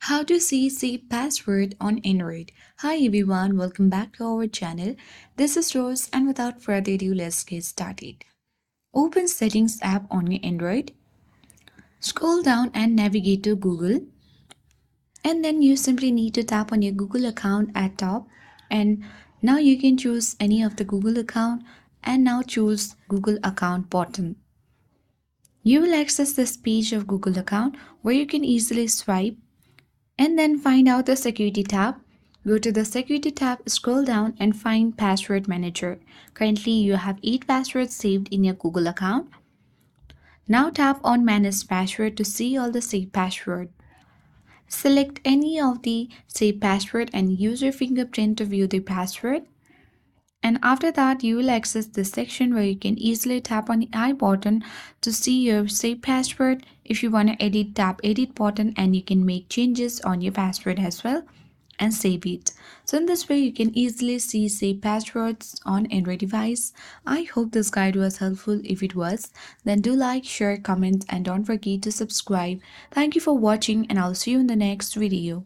How to see save password on Android. Hi everyone, welcome back to our channel. This is Rose and without further ado, let's get started. Open Settings app on your Android. Scroll down and navigate to Google. And then you simply need to tap on your Google account at top. And now you can choose any of the Google account and now choose Google account button. You will access this page of Google account where you can easily swipe and then find out the security tab. Go to the security tab, scroll down and find password manager. Currently you have 8 passwords saved in your Google account. Now tap on manage password to see all the saved password. Select any of the saved password and use your fingerprint to view the password. And after that, you will access this section where you can easily tap on the I button to see your saved password. If you want to edit, tap edit button and you can make changes on your password as well and save it. So in this way, you can easily see saved passwords on Android device. I hope this guide was helpful. If it was, then do like, share, comment and don't forget to subscribe. Thank you for watching and I'll see you in the next video.